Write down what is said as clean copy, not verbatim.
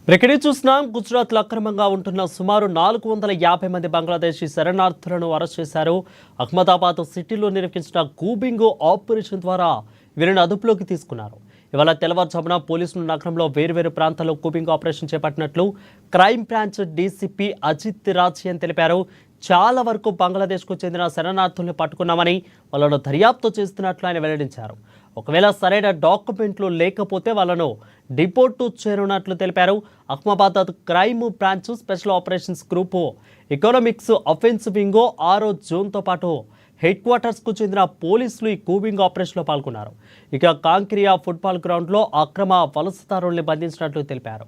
Breaking చూస్తున్నాం. గుజరాత్లో అక్రమంగా ఉంటున్న సుమారు 450 మంది బంగ్లాదేశీ శరణార్థులను అరెస్ట్ చేశారు. అహ్మదాబాద్ సిటీలో నిర్వహించిన కూబింగ్ ఆపరేషన్ ద్వారా వీరిని అదుపులోకి తీసుకున్నారు. ఇవాళ తెల్లవారుజామున పోలీసులు నగరంలో వేర్వేరు ప్రాంతాల్లో కూబింగ్ ఆపరేషన్ చేపట్టినట్లు క్రైమ్ బ్రాంచ్ డీసీపీ అజిత్ రాజియన్ తెలిపారు. చాలా వరకు బంగ్లాదేశ్కు చెందిన శరణార్థుల్ని పట్టుకున్నామని, వాళ్ళను దర్యాప్తు చేస్తున్నట్లు ఆయన వెల్లడించారు. ఒకవేళ సరైన డాక్యుమెంట్లు లేకపోతే వాళ్ళను డిపోర్టు చేయనున్నట్లు తెలిపారు. Ahmedabad crime branch special operations group economics offence వింగో 6 జోన్తో పాటు హెడ్ క్వార్టర్స్కు చెందిన పోలీసులు ఈ కూబింగ్ ఆపరేషన్లో పాల్గొన్నారు. ఇక కాంక్రియా ఫుట్బాల్ గ్రౌండ్లో అక్రమ వలసదారుల్ని బంధించినట్లు తెలిపారు.